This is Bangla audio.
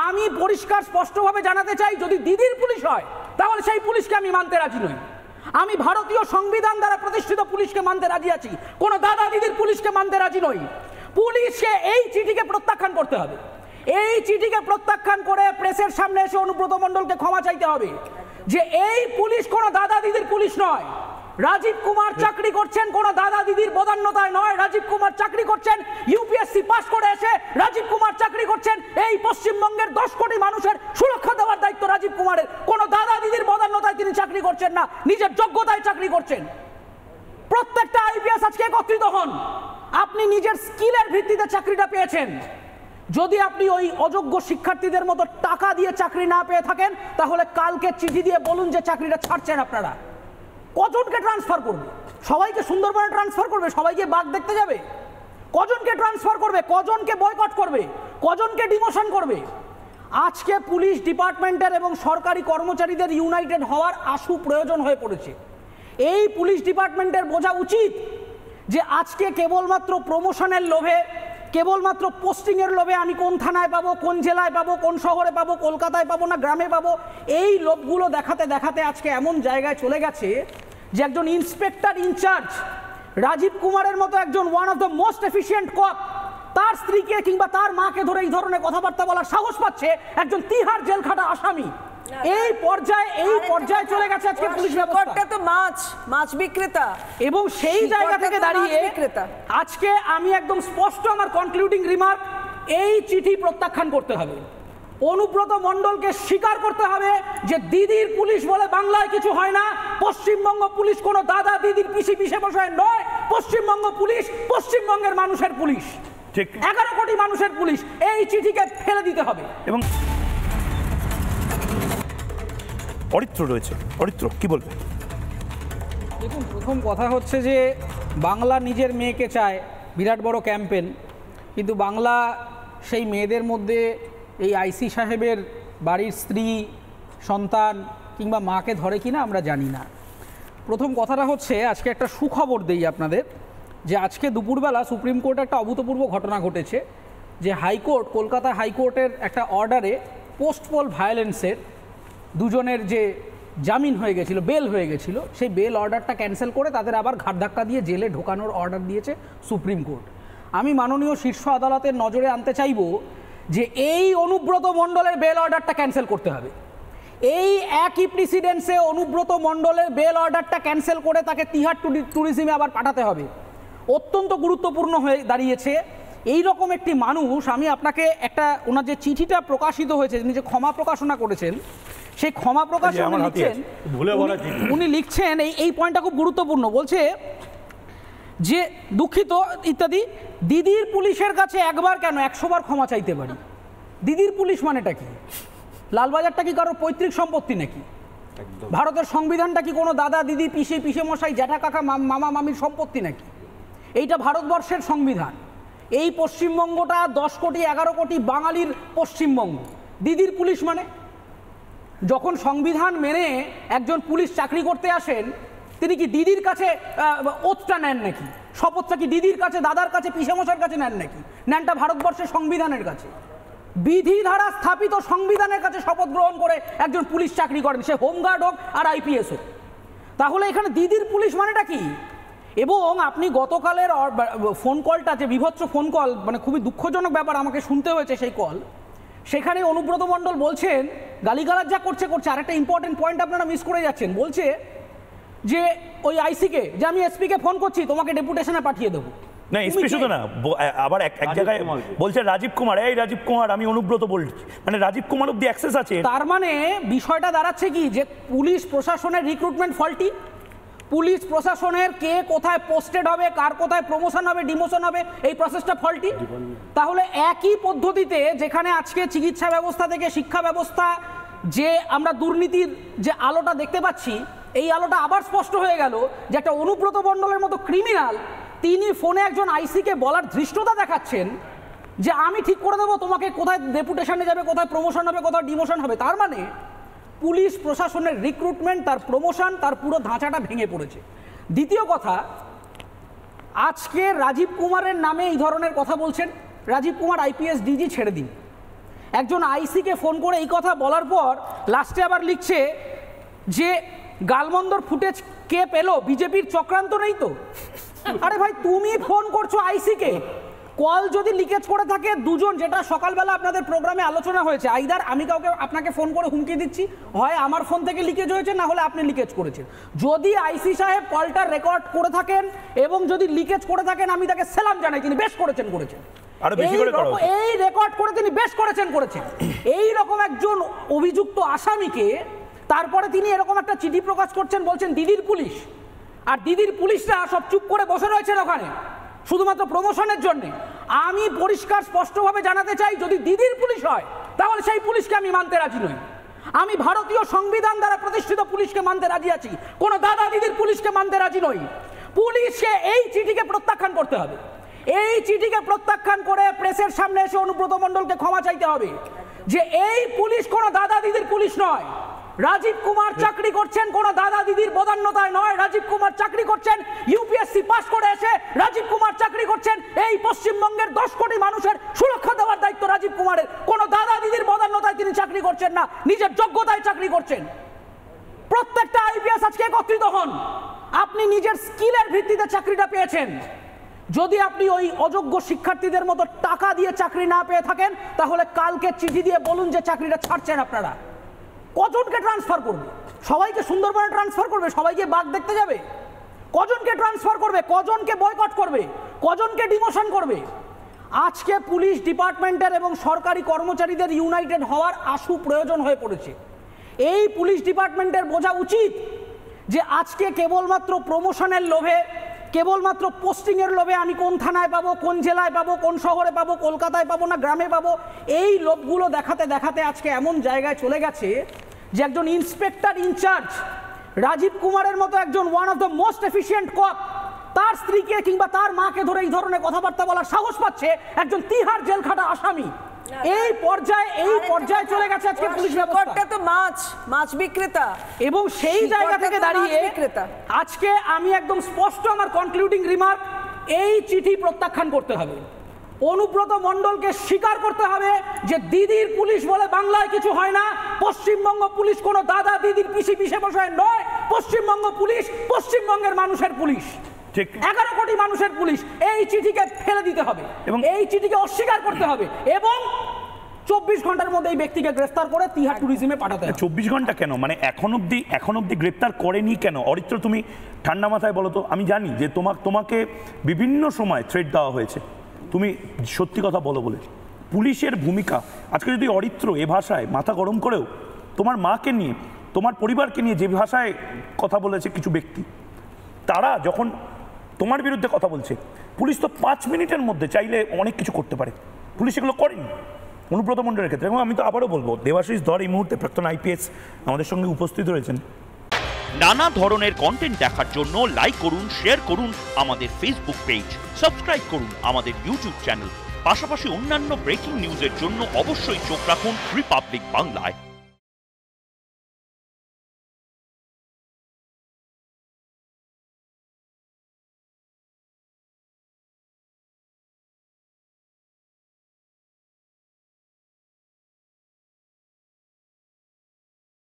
আমি পরিষ্কার স্পষ্টভাবে জানাতে চাই, যদি দিদির পুলিশ হয় তাহলে সেই পুলিশকে আমি মানতে রাজি নই। আমি ভারতীয় সংবিধান দ্বারা প্রতিষ্ঠিত পুলিশকে মানতে রাজি আছি, কোনো দাদা দিদির পুলিশকে মানতে রাজি নই। পুলিশকে এই চিঠিকে প্রত্যাখ্যান করতে হবে। এই চিঠিকে প্রত্যাখ্যান করে প্রেসের সামনে এসে অনুব্রত মণ্ডলকে ক্ষমা চাইতে হবে যে এই পুলিশ কোনো দাদা দিদির পুলিশ নয়। রাজীব কুমার চাকরি করছেন কোনো দাদা দিদির বদান্যতায় নয়। রাজীব কুমার চাকরি করছেন ইউপিএসসি পাস করে এসে। রাজীব কুমার চাকরি করছেন এই পশ্চিমবঙ্গের 10 কোটি মানুষের সুরক্ষা দেওয়ার দায়িত্ব রাজীব কুমারের। কোনো দাদা দিদির বদান্যতায় তিনি চাকরি করছেন না, নিজের যোগ্যতায় চাকরি করছেন। প্রত্যেকটা আইপিএস আজকে একত্রিত হন। আপনি নিজের স্কিলের ভিত্তিতে চাকরিটা পেয়েছেন। যদি আপনি ওই অযোগ্য শিক্ষার্থীদের মতো টাকা দিয়ে চাকরি না পেয়ে থাকেন, তাহলে কালকে চিঠি দিয়ে বলুন যে চাকরিটা ছাড়ছেন আপনারা। কজনকে ট্রান্সফার করবে? সবাইকে সুন্দরবনে ট্রান্সফার করবে? সবাইকে বাঘ দেখতে যাবে? কজনকে ট্রান্সফার করবে? কজনকে বয়কট করবে? কজনকে ডিমোশন করবে? আজকে পুলিশ ডিপার্টমেন্টের এবং সরকারি কর্মচারীদের ইউনাইটেড হওয়ার আশু প্রয়োজন হয়ে পড়েছে। এই পুলিশ ডিপার্টমেন্টের বোঝা উচিত যে আজকে কেবলমাত্র প্রমোশনের লোভে, কেবলমাত্র পোস্টিংয়ের লোভে, আমি কোন থানায় পাবো, কোন জেলায় পাবো, কোন শহরে পাবো, কলকাতায় পাবো না গ্রামে পাবো, এই লোভগুলো দেখাতে দেখাতে আজকে এমন জায়গায় চলে গেছে যে একজন ইন্সপেক্টর ইনচার্জ রাজীব কুমারের মতো একজন one of the most efficient cop, তার স্ত্রীকে কিংবা তার মাকে ধরে এই ধরনের কথাবার্তা বলার সাহস পাচ্ছে একজন তিহার জেল খাটা আসামি। এই পর্যায়ে চলে গেছে আজকে পুলিশ ব্যবস্থা। তো মাছ বিক্রেতা, এবং সেই জায়গা থেকে দাঁড়িয়ে আজকে আমি একদম স্পষ্ট আমার কনক্লুডিং রিমার্ক, এই চিঠি প্রত্যাখ্যান করতে হবে। অনুব্রত মণ্ডলকে স্বীকার করতে হবে যে দিদির পুলিশ বলে বাংলায় কিছু হয় না। পশ্চিমবঙ্গ পুলিশ কোনো দাদা দিদির পিছে বসায় নয়। পশ্চিমবঙ্গ পুলিশ পশ্চিমবঙ্গের মানুষের পুলিশ, ঠিক 11 কোটি মানুষের পুলিশ। এই চিঠিকে ফেলে দিতে হবে। এবং অরিত্র রয়েছে, অরিত্র কি বলবে? দেখুন, প্রথম কথা হচ্ছে যে বাংলা নিজের মেয়েকে চায়, বিরাট বড় ক্যাম্পেন, কিন্তু বাংলা সেই মেয়েদের মধ্যে এই আইসি সাহেবের বাড়ির স্ত্রী, সন্তান কিংবা মাকে ধরে কিনা আমরা জানি না। প্রথম কথাটা হচ্ছে, আজকে একটা সুখবর দেই আপনাদের, যে আজকে দুপুরবেলা সুপ্রিম কোর্টে একটা অভূতপূর্ব ঘটনা ঘটেছে, যে হাইকোর্ট, কলকাতা হাইকোর্টের একটা অর্ডারে পোস্টপল ভায়োলেন্সের দুজনের যে জামিন হয়ে গেছিলো, বেল হয়ে গেছিলো, সেই বেল অর্ডারটা ক্যান্সেল করে তাদের আবার ঘাট ধাক্কা দিয়ে জেলে ঢোকানোর অর্ডার দিয়েছে সুপ্রিম কোর্ট। আমি মাননীয় শীর্ষ আদালতের নজরে আনতে চাইব যে এই অনুব্রত মণ্ডলের বেল অর্ডারটা ক্যান্সেল করতে হবে। এই একই প্রিসিডেন্সে অনুব্রত মণ্ডলের বেল অর্ডারটা ক্যান্সেল করে তাকে তিহার ট্যুরিজমে আবার পাঠাতে হবে। অত্যন্ত গুরুত্বপূর্ণ হয়ে দাঁড়িয়েছে। এই রকম একটি মানুষ, আমি আপনাকে একটা, ওনার যে চিঠিটা প্রকাশিত হয়েছে, উনি যে ক্ষমা প্রকাশনা করেছেন, সেই ক্ষমা প্রকাশনা উনি লিখছেন, এই পয়েন্টটা খুব গুরুত্বপূর্ণ। বলছে যে দুঃখিত ইত্যাদি, দিদির পুলিশের কাছে একবার কেন 100 বার ক্ষমা চাইতে পারি। দিদির পুলিশ মানেটা কি? লালবাজারটা কি কারোর পৈতৃক সম্পত্তি নাকি? ভারতের সংবিধানটা কি কোনো দাদা দিদি পিসে মশাই জ্যাঠা কাকা মামা মামির সম্পত্তি নাকি? এইটা ভারতবর্ষের সংবিধান। এই পশ্চিমবঙ্গটা 10 কোটি 11 কোটি বাঙালির পশ্চিমবঙ্গ। দিদির পুলিশ মানে, যখন সংবিধান মেনে একজন পুলিশ চাকরি করতে আসেন, তিনি কি দিদির কাছে ওথটা নেন নাকি? শপথটা কি দিদির কাছে, দাদার কাছে, পিসেমশার কাছে নেন নাকি? নেনটা ভারতবর্ষের সংবিধানের কাছে, বিধি ধারা স্থাপিত সংবিধানের কাছে শপথ গ্রহণ করে একজন পুলিশ চাকরি করেন, সে হোমগার্ড হোক আর আইপিএস হোক। তাহলে এখানে দিদির পুলিশ মানেটা কি? এবং আপনি গতকালের ফোন কলটা, যে বিভৎস ফোন কল, মানে খুবই দুঃখজনক ব্যাপার, আমাকে শুনতে হয়েছে সেই কল। সেখানে অনুব্রত মণ্ডল বলছেন, গালিগালাজ যা করছে, আর একটা ইম্পর্টেন্ট পয়েন্ট আপনারা মিস করে যাচ্ছেন। বলছে যে ওই আইসিকে, যে আমি এসপিকে ফোন করছি, তোমাকে ডেপুটেশনে পাঠিয়ে দেবো। না, এসপি শুধু না, আবার এক জায়গায় বলছে রাজীব কুমার, এই রাজীব কুমার, আমি অনুব্রত বলছি, মানে রাজীব কুমার অব্দি অ্যাক্সেস আছে। তার মানে বিষয়টা দাঁড়াচ্ছে কি, যে পুলিশ প্রশাসনের রিক্রুটমেন্ট ফল্টি, পুলিশ প্রশাসনের কে কোথায় পোস্টেড হবে, কার কোথায় প্রমোশন হবে, ডিমোশন হবে, এই প্রসেসটা ফল্টি। তাহলে একই পদ্ধতিতে যেখানে আজকে চিকিৎসা ব্যবস্থা থেকে শিক্ষা ব্যবস্থা, যে আমরা দুর্নীতির যে আলোটা দেখতে পাচ্ছি, এই আলোটা আবার স্পষ্ট হয়ে গেল যে একটা অনুব্রত মণ্ডলের মতো ক্রিমিনাল, তিনি ফোনে একজন আইসিকে বলার ধৃষ্টতা দেখাচ্ছেন যে আমি ঠিক করে দেবো তোমাকে কোথায় ডেপুটেশনে যাবে, কোথায় প্রমোশন হবে, কোথায় ডিমোশন হবে। তার মানে পুলিশ প্রশাসনের রিক্রুটমেন্ট, তার প্রমোশন, তার পুরো ধাঁচাটা ভেঙে পড়েছে। দ্বিতীয় কথা, আজকে রাজীব কুমারের নামে এই ধরনের কথা বলছেন। রাজীব কুমার আইপিএস ডিজি ছেড়ে দিন, একজন আইসিকে ফোন করে এই কথা বলার পর লাস্টে আবার লিখছে যে গালমন্দর ফুটেজ কে পেল, বিজেপির চক্রান্ত নেই তো? আরে ভাই, তুমি ফোন করছো আইসিকে, কল যদি লিকেজ করে থাকে দুজন, যেটা সকালবেলা আপনাদের প্রোগ্রামে আলোচনা হয়েছে, আইদার আমি কাউকে আপনাকে ফোন করে হুমকি দিচ্ছি, হয় আমার ফোন থেকে লিকেজ হয়েছে, না হলে আপনি লিকেজ করেছেন। যদি আইসি সাহেব কলটা রেকর্ড করে থাকেন এবং যদি লিকেজ করে থাকেন, আমি তাকে সেলাম জানাই, তিনি বেশ করেছেন। এই রেকর্ড করে তিনি বেশ করেছেন। এই রকম একজন অভিযুক্ত আসামিকে তারপরে তিনি এরকম একটা চিঠি প্রকাশ করছেন, বলছেন দিদির পুলিশ, আর দিদির পুলিশরা সব চুপ করে বসে রয়েছেন ওখানে শুধুমাত্র প্রমোশনের জন্য। আমি পরিষ্কার স্পষ্টভাবে জানাতে চাই, যদি দিদির পুলিশ হয় তাহলে সেই পুলিশকে আমি মানতে রাজি নই। আমি ভারতীয় সংবিধান দ্বারা প্রতিষ্ঠিত পুলিশকে মানতে রাজি আছি, কোনো দাদা দিদির পুলিশকে মানতে রাজি নই। পুলিশকে এই চিঠিকে প্রত্যাখ্যান করতে হবে। এই চিঠিকে প্রত্যাখ্যান করে প্রেসের সামনে এসে অনুব্রত মণ্ডলকে ক্ষমা চাইতে হবে যে এই পুলিশ কোনো দাদা দিদির পুলিশ নয়। রাজীব কুমার চাকরি করছেন কোনো দাদা দিদির বদান্যতায় নয়। রাজীব কুমার চাকরি করছেন ইউপিএসসি পাস করে এসে। রাজীব কুমার চাকরি করছেন এই পশ্চিমবঙ্গের 10 কোটি মানুষের সুরক্ষা দেওয়ার দায়িত্ব রাজীব কুমারের। কোনো দাদা দিদির বদান্যতায় তিনি চাকরি করছেন না, নিজের যোগ্যতায় চাকরি করছেন। প্রত্যেকটা আইপিএস আজকে একত্রিত হন। আপনি নিজের স্কিলের ভিত্তিতে চাকরিটা পেয়েছেন। যদি আপনি ওই অযোগ্য শিক্ষার্থীদের মতো টাকা দিয়ে চাকরি না পেয়ে থাকেন, তাহলে কালকে চিঠি দিয়ে বলুন যে চাকরিটা ছাড়ছেন আপনারা। কজনকে ট্রান্সফার করবে? সবাইকে সুন্দরবনে ট্রান্সফার করবে? সবাইকে বাঘ দেখতে যাবে? কজনকে ট্রান্সফার করবে? কজনকে বয়কট করবে? কজনকে ডিমোশন করবে? আজকে পুলিশ ডিপার্টমেন্টের এবং সরকারি কর্মচারীদের ইউনাইটেড হওয়ার আশু প্রয়োজন হয়ে পড়েছে। এই পুলিশ ডিপার্টমেন্টের বোঝা উচিত যে আজকে কেবলমাত্র প্রমোশনের লোভে, কেবলমাত্র পোস্টিংয়ের লোভে, আমি কোন থানায় পাবো, কোন জেলায় পাবো, কোন শহরে পাবো, কলকাতায় পাবো না গ্রামে পাবো, এই লোভগুলো দেখাতে দেখাতে আজকে এমন জায়গায় চলে গেছে যে একজন ইন্সপেক্টর ইনচার্জ রাজীব কুমারের মতো একজন one of the most efficient cop, তার স্ত্রীকে কিংবা তার মাকে ধরে এই ধরনের কথাবার্তা বলার সাহস পাচ্ছে একজন তিহার জেল খাটা আসামি। এই পর্যায়ে চলে গেছে আজকে পুলিশ ব্যবস্থা। তো মাছ বিক্রেতা, এবং সেই জায়গা থেকে দাঁড়িয়ে আজকে আমি একদম স্পষ্ট আমার কনক্লুডিং রিমার্ক, এই চিঠি প্রত্যাখ্যান করতে হবে। অনুব্রত মণ্ডলকে স্বীকার করতে হবে যে দিদির পুলিশ বলে বাংলায় কিছু হয় না। পশ্চিমবঙ্গ পুলিশ কোনো দাদা দিদির পিসি পিসে বসায় নয়। পশ্চিমবঙ্গ পুলিশ পশ্চিমবঙ্গের মানুষের পুলিশ, 11 কোটি মানুষের পুলিশ। এই চিঠিকে ফেলে দিতে হবে এবং এই চিঠিকে অস্বীকার করতে হবে এবং 24 ঘন্টার মধ্যে এই ব্যক্তিকে গ্রেফতার করে তিহার ট্যুরিজমে পাঠাতে হবে। 24 ঘন্টা কেন? মানে এখন অবধি গ্রেফতার করেনি কেন? অরিত্র, তুমি ঠান্ডা মাথায় বলো তো। আমি জানি যে তোমাকে বিভিন্ন সময় থ্রেট দেওয়া হয়েছে, তুমি সত্যি কথা বলো বলে। পুলিশের ভূমিকা আজকে যদি অরিত্র এ ভাষায় মাথা গরম করেও তোমার মাকে নিয়ে, তোমার পরিবারকে নিয়ে যে ভাষায় কথা বলেছে কিছু ব্যক্তি, তারা যখন তোমার বিরুদ্ধে কথা বলছে, পুলিশ তো 5 মিনিটের মধ্যে চাইলে অনেক কিছু করতে পারে। পুলিশ এগুলো করেনি অনুব্রত মণ্ডলের ক্ষেত্রে। এবং আমি তো আবারও বলবো, দেবাশিস ধর এই মুহূর্তে প্রাক্তন আইপিএস আমাদের সঙ্গে উপস্থিত রয়েছেন। নানা ধরনের কন্টেন্ট দেখার জন্য লাইক করুন, শেয়ার করুন আমাদের ফেসবুক পেজ, সাবস্ক্রাইব করুন আমাদের ইউটিউব চ্যানেল। পাশাপাশি অন্যান্য ব্রেকিং নিউজের জন্য অবশ্যই চোখ রাখুন রিপাবলিক বাংলায়।